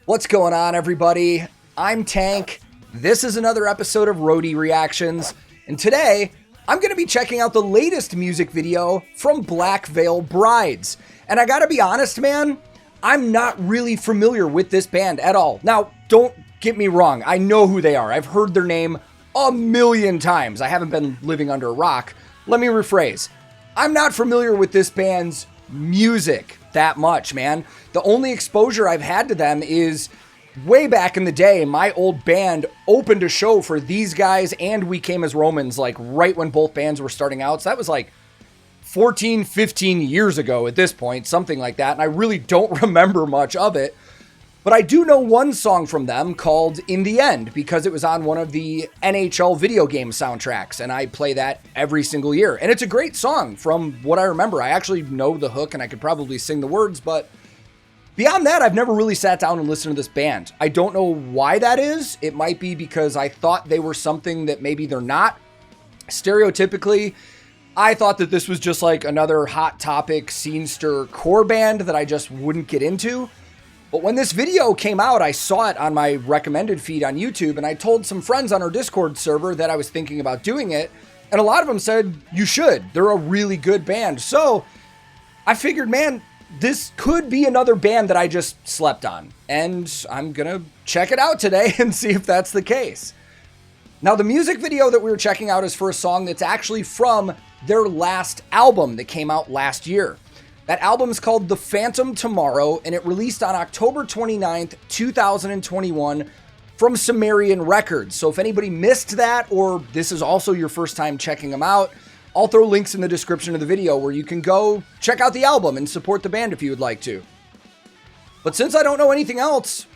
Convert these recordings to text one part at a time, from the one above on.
What's going on, everybody? I'm Tank. This is another episode of Roadie Reactions, and today I'm going to be checking out the latest music video from Black Veil Brides. And I gotta be honest, man, I'm not really familiar with this band at all. Now, don't get me wrong, I know who they are. I've heard their name a million times. I haven't been living under a rock. Let me rephrase. I'm not familiar with this band's music that much, man. The only exposure I've had to them is way back in the day. My old band opened a show for these guys and We Came as Romans, like right when both bands were starting out. So that was like 14, 15 years ago at this point, something like that. And I really don't remember much of it. But I do know one song from them called In the End because it was on one of the NHL video game soundtracks. And I play that every single year. And it's a great song from what I remember. I actually know the hook and I could probably sing the words. But beyond that, I've never really sat down and listened to this band. I don't know why that is. It might be because I thought they were something that maybe they're not. Stereotypically, I thought that this was just like another Hot Topic scene stir core band that I just wouldn't get into. But when this video came out, I saw it on my recommended feed on YouTube, and I told some friends on our Discord server that I was thinking about doing it, and a lot of them said, you should. They're a really good band. So I figured, man, this could be another band that I just slept on, and I'm gonna check it out today and see if that's the case. Now, the music video that we were checking out is for a song that's actually from their last album that came out last year. That album is called The Phantom Tomorrow, and it released on October 29th, 2021 from Sumerian Records. So if anybody missed that, or this is also your first time checking them out, I'll throw links in the description of the video where you can go check out the album and support the band if you would like to. But since I don't know anything else,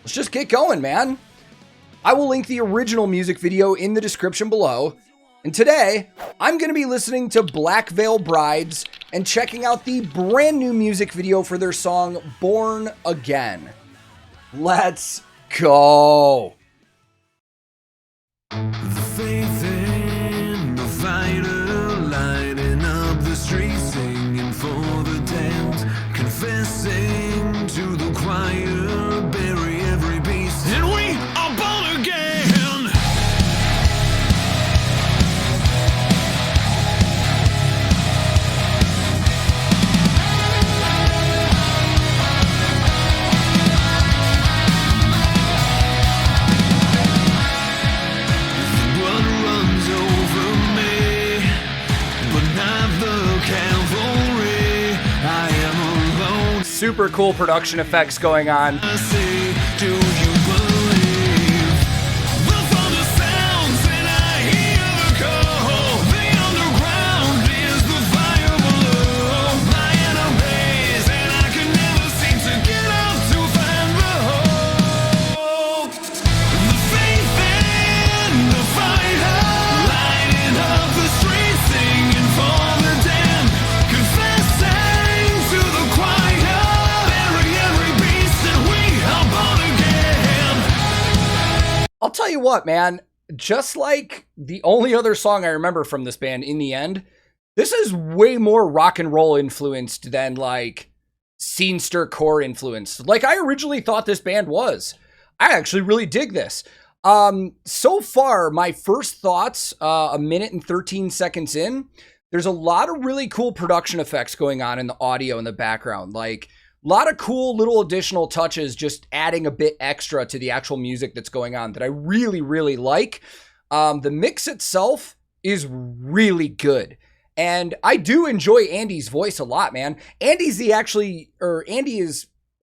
let's just get going, man. I will link the original music video in the description below. And today, I'm going to be listening to Black Veil Brides and checking out the brand new music video for their song, Born Again. Let's go. The faith in the fighter, lighting up the streets, singing for the damned, confessing to the choir, bury every beast, and we are born again. Super cool production effects going on. Do you believe the thunder sounds and I hear the call? The underground is the fire below my enemies, and I can never seem to get out to find the hope. The faith in the fighter, lighting up the streets, singing for the damned, confessing to the choir. I'll tell you what, man, just like the only other song I remember from this band, In the End, this is way more rock and roll influenced than like scene stir core influenced. Like I originally thought this band was. I actually really dig this. So far, my first thoughts, a minute and 13 seconds in, there's a lot of really cool production effects going on in the audio in the background. Like a lot of cool little additional touches, just adding a bit extra to the actual music that's going on that I really, really like. The mix itself is really good. And I do enjoy Andy's voice a lot, man. Andy is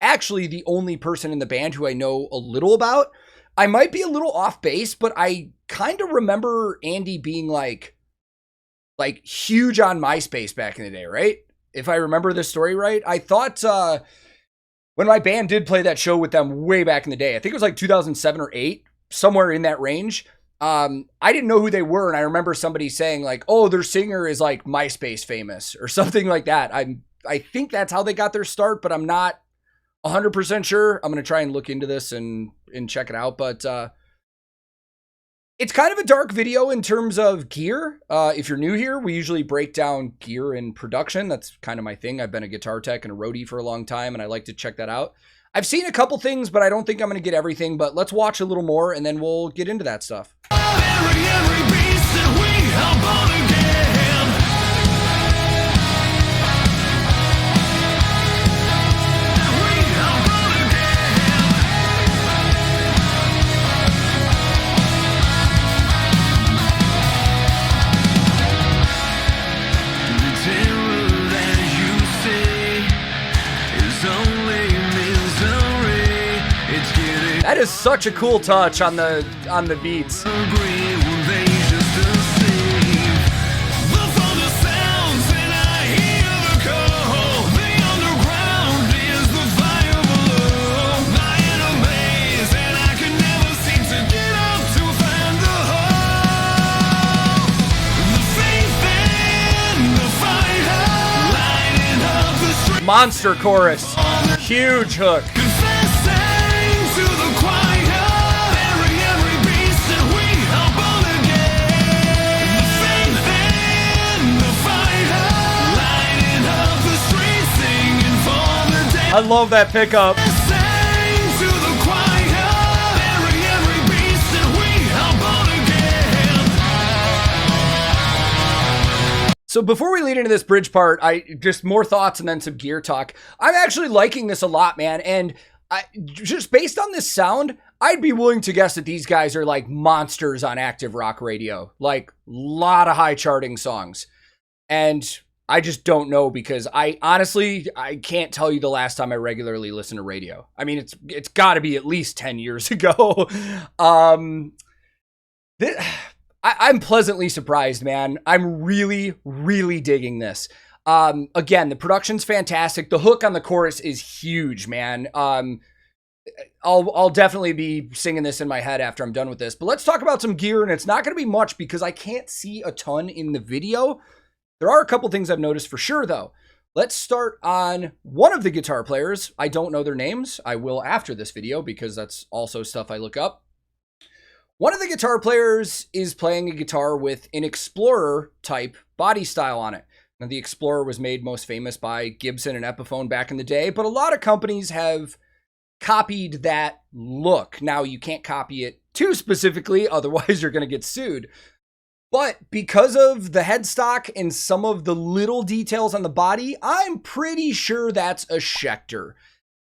actually the only person in the band who I know a little about. I might be a little off base, but I kind of remember Andy being like huge on MySpace back in the day, right? If I remember this story right, I thought when my band did play that show with them way back in the day, I think it was like 2007 or 8, somewhere in that range. I didn't know who they were, and I remember somebody saying like, "Oh, their singer is like MySpace famous" or something like that. I think that's how they got their start, but I'm not 100% sure. I'm gonna try and look into this and check it out, but It's kind of a dark video in terms of gear. If you're new here, we usually break down gear in production. That's kind of my thing. I've been a guitar tech and a roadie for a long time, and I like to check that out. I've seen a couple things, but I don't think I'm going to get everything. But let's watch a little more, and then we'll get into that stuff. Every beast that we are born again. We are born again. The terror that you see is only misery. It's getting That is such a cool touch on the beats. agree when they just deceive. The thunder sounds and I hear the call. The underground is the fire below. My enemies and I can never seem to get up to find the hope. The faith and the fighter lighting up the street. Monster chorus. Huge hook. Confessing to the choir, every beast that we are born again. The faith and the fighter, lighting up the streets, singing for the dead. I love that pickup. Confessing to the choir, every beast that we are born again. So before we lead into this bridge part, I just more thoughts and then some gear talk. I'm actually liking this a lot, man. And just based on this sound, I'd be willing to guess that these guys are like monsters on active rock radio. Like a lot of high charting songs. And I just don't know because I can't tell you the last time I regularly listened to radio. I mean, it's got to be at least 10 years ago. I'm pleasantly surprised, man. I'm really, really digging this. Again, the production's fantastic. The hook on the chorus is huge, man. I'll definitely be singing this in my head after I'm done with this. But let's talk about some gear, and it's not going to be much because I can't see a ton in the video. There are a couple things I've noticed for sure, though. Let's start on one of the guitar players. I don't know their names. I will after this video because that's also stuff I look up. One of the guitar players is playing a guitar with an Explorer type body style on it. Now, the Explorer was made most famous by Gibson and Epiphone back in the day, but a lot of companies have copied that look. Now, you can't copy it too specifically, otherwise you're going to get sued. But because of the headstock and some of the little details on the body, I'm pretty sure that's a Schecter.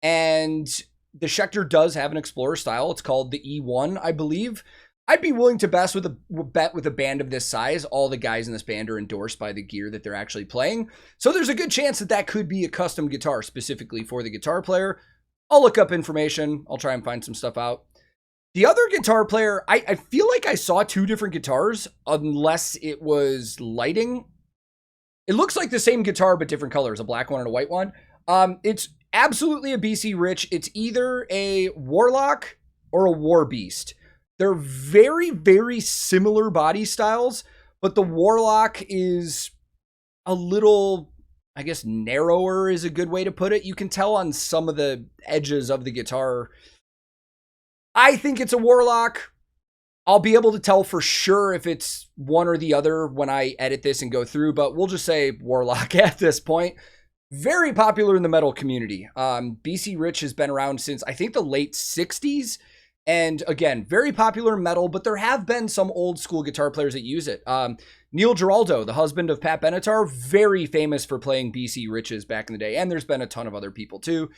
And the Schecter does have an Explorer style. It's called the E1, I believe. I'd be willing to bet with a band of this size. All the guys in this band are endorsed by the gear that they're actually playing. So there's a good chance that that could be a custom guitar specifically for the guitar player. I'll look up information. I'll try and find some stuff out. The other guitar player, I feel like I saw two different guitars unless it was lighting. It looks like the same guitar but different colors, a black one and a white one. It's absolutely a BC Rich. It's either a Warlock or a War Beast. They're very, very similar body styles, but the Warlock is a little, I guess, narrower is a good way to put it. You can tell on some of the edges of the guitar. I think it's a Warlock. I'll be able to tell for sure if it's one or the other when I edit this and go through, but we'll just say Warlock at this point. Very popular in the metal community. BC Rich has been around since, I think, the late 60s. And again, very popular in metal, but there have been some old school guitar players that use it. Neil Giraldo, the husband of Pat Benatar, very famous for playing BC Riches back in the day. And there's been a ton of other people too.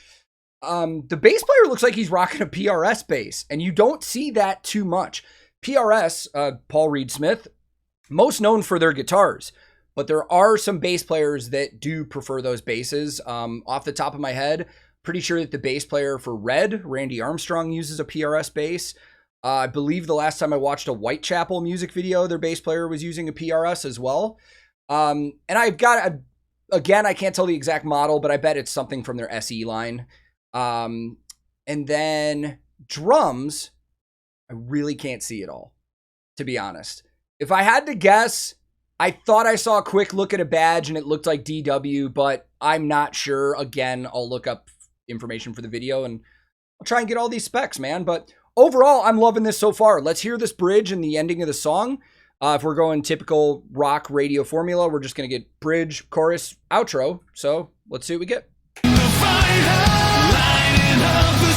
The bass player looks like he's rocking a PRS bass, and you don't see that too much. PRS, Paul Reed Smith, most known for their guitars, but there are some bass players that do prefer those basses. Off the top of my head, pretty sure that the bass player for Red, Randy Armstrong, uses a PRS bass. I believe the last time I watched a Whitechapel music video, their bass player was using a PRS as well. And I've got, again, I can't tell the exact model, but I bet it's something from their SE line. And then drums, I really can't see it all, to be honest. If I had to guess, I thought I saw a quick look at a badge and it looked like DW, but I'm not sure. Again, I'll look up information for the video and I'll try and get all these specs, man. But overall, I'm loving this so far. Let's hear this bridge and the ending of the song. If we're going typical rock radio formula, we're just going to get bridge, chorus, outro. So let's see what we get. The fighter, lighting up the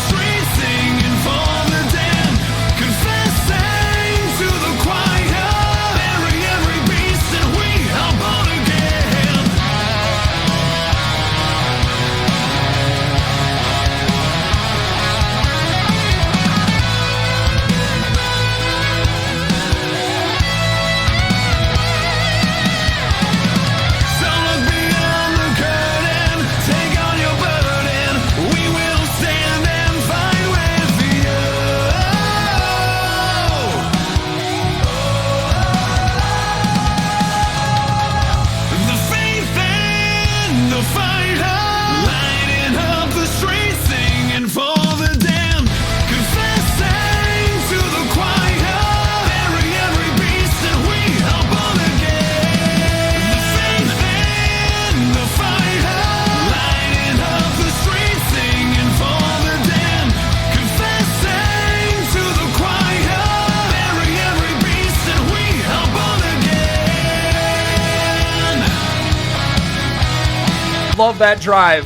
love that drive.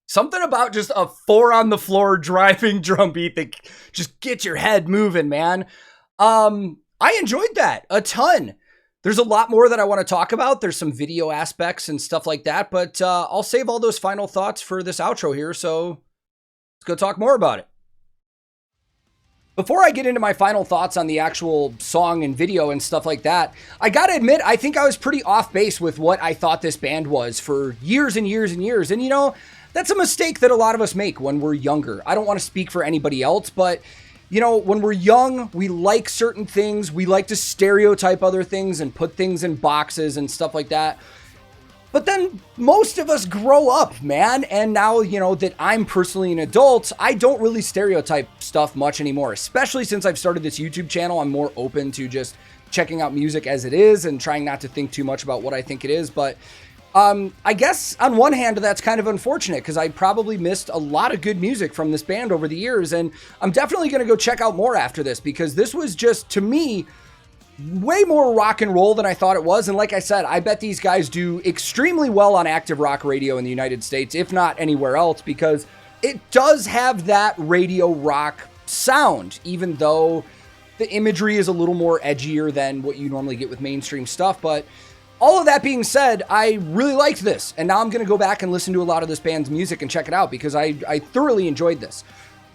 Something about just a 4 on the floor driving drum beat that just gets your head moving, man. I enjoyed that a ton. There's a lot more that I want to talk about. There's some video aspects and stuff like that, but I'll save all those final thoughts for this outro here, so let's go talk more about it. Before I get into my final thoughts on the actual song and video and stuff like that, I gotta admit, I think I was pretty off base with what I thought this band was for years and years and years. And you know, that's a mistake that a lot of us make when we're younger. I don't want to speak for anybody else, but you know, when we're young, we like certain things. We like to stereotype other things and put things in boxes and stuff like that. But then most of us grow up, man. And now, you know, that I'm personally an adult, I don't really stereotype stuff much anymore, especially since I've started this YouTube channel. I'm more open to just checking out music as it is and trying not to think too much about what I think it is. But I guess on one hand, that's kind of unfortunate because I probably missed a lot of good music from this band over the years. And I'm definitely going to go check out more after this because this was just, to me, way more rock and roll than I thought it was. And like I said, I bet these guys do extremely well on active rock radio in the United States, if not anywhere else, because it does have that radio rock sound, even though the imagery is a little more edgier than what you normally get with mainstream stuff. But all of that being said, I really liked this, and now I'm going to go back and listen to a lot of this band's music and check it out because I thoroughly enjoyed this.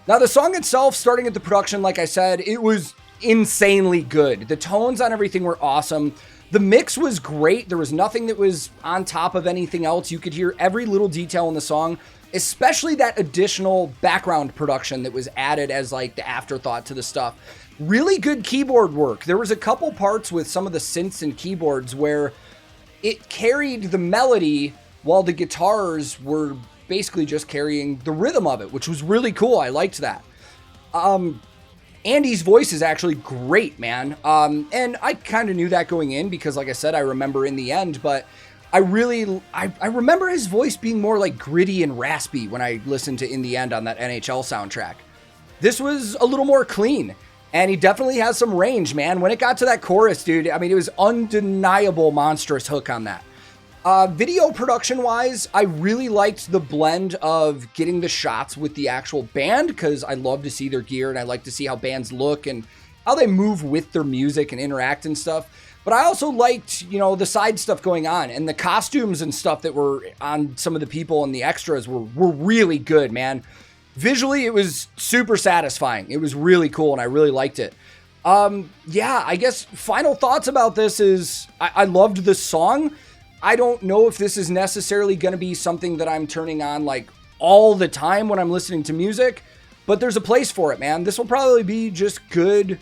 Now, the song itself, starting at the production, like I said, it was insanely good. The tones on everything were awesome. The mix was great. There was nothing that was on top of anything else. You could hear every little detail in the song, especially that additional background production that was added as like the afterthought to the stuff. Really good keyboard work. There was a couple parts with some of the synths and keyboards where it carried the melody while the guitars were basically just carrying the rhythm of it, which was really cool. I liked that. Andy's voice is actually great, man. And I kind of knew that going in because, like I said, I remember in the end, but I remember his voice being more like gritty and raspy when I listened to In the End on that NHL soundtrack. This was a little more clean. And he definitely has some range, man. When it got to that chorus, dude, I mean, it was undeniable monstrous hook on that. Video production-wise, I really liked the blend of getting the shots with the actual band because I love to see their gear and I like to see how bands look and how they move with their music and interact and stuff. But I also liked, you know, the side stuff going on and the costumes and stuff that were on some of the people and the extras were really good, man. Visually, it was super satisfying. It was really cool, and I really liked it. Yeah, I guess final thoughts about this is I loved the song. I don't know if this is necessarily going to be something that I'm turning on like all the time when I'm listening to music, but there's a place for it, man. This will probably be just good,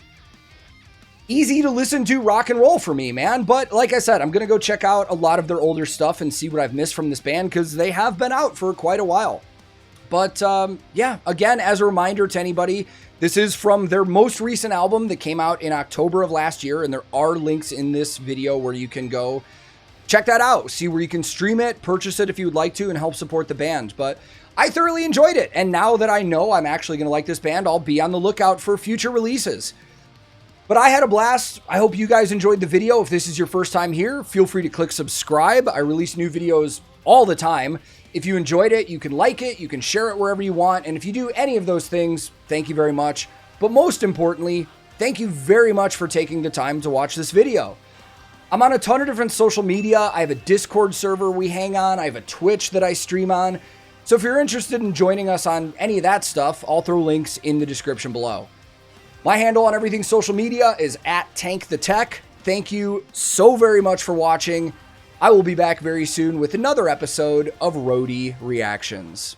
easy to listen to rock and roll for me, man. But like I said, I'm going to go check out a lot of their older stuff and see what I've missed from this band because they have been out for quite a while. But yeah, again, as a reminder to anybody, this is from their most recent album that came out in October of last year, and there are links in this video where you can go check that out, see where you can stream it, purchase it if you would like to, and help support the band. But I thoroughly enjoyed it, and now that I know I'm actually going to like this band, I'll be on the lookout for future releases. But I had a blast. I hope you guys enjoyed the video. If this is your first time here, feel free to click subscribe. I release new videos all the time. If you enjoyed it, you can like it, you can share it wherever you want, and if you do any of those things, thank you very much. But most importantly, thank you very much for taking the time to watch this video. I'm on a ton of different social media. I have a Discord server we hang on. I have a Twitch that I stream on. So if you're interested in joining us on any of that stuff, I'll throw links in the description below. My handle on everything social media is @TankTheTech. Thank you so very much for watching. I will be back very soon with another episode of Roadie Reactions.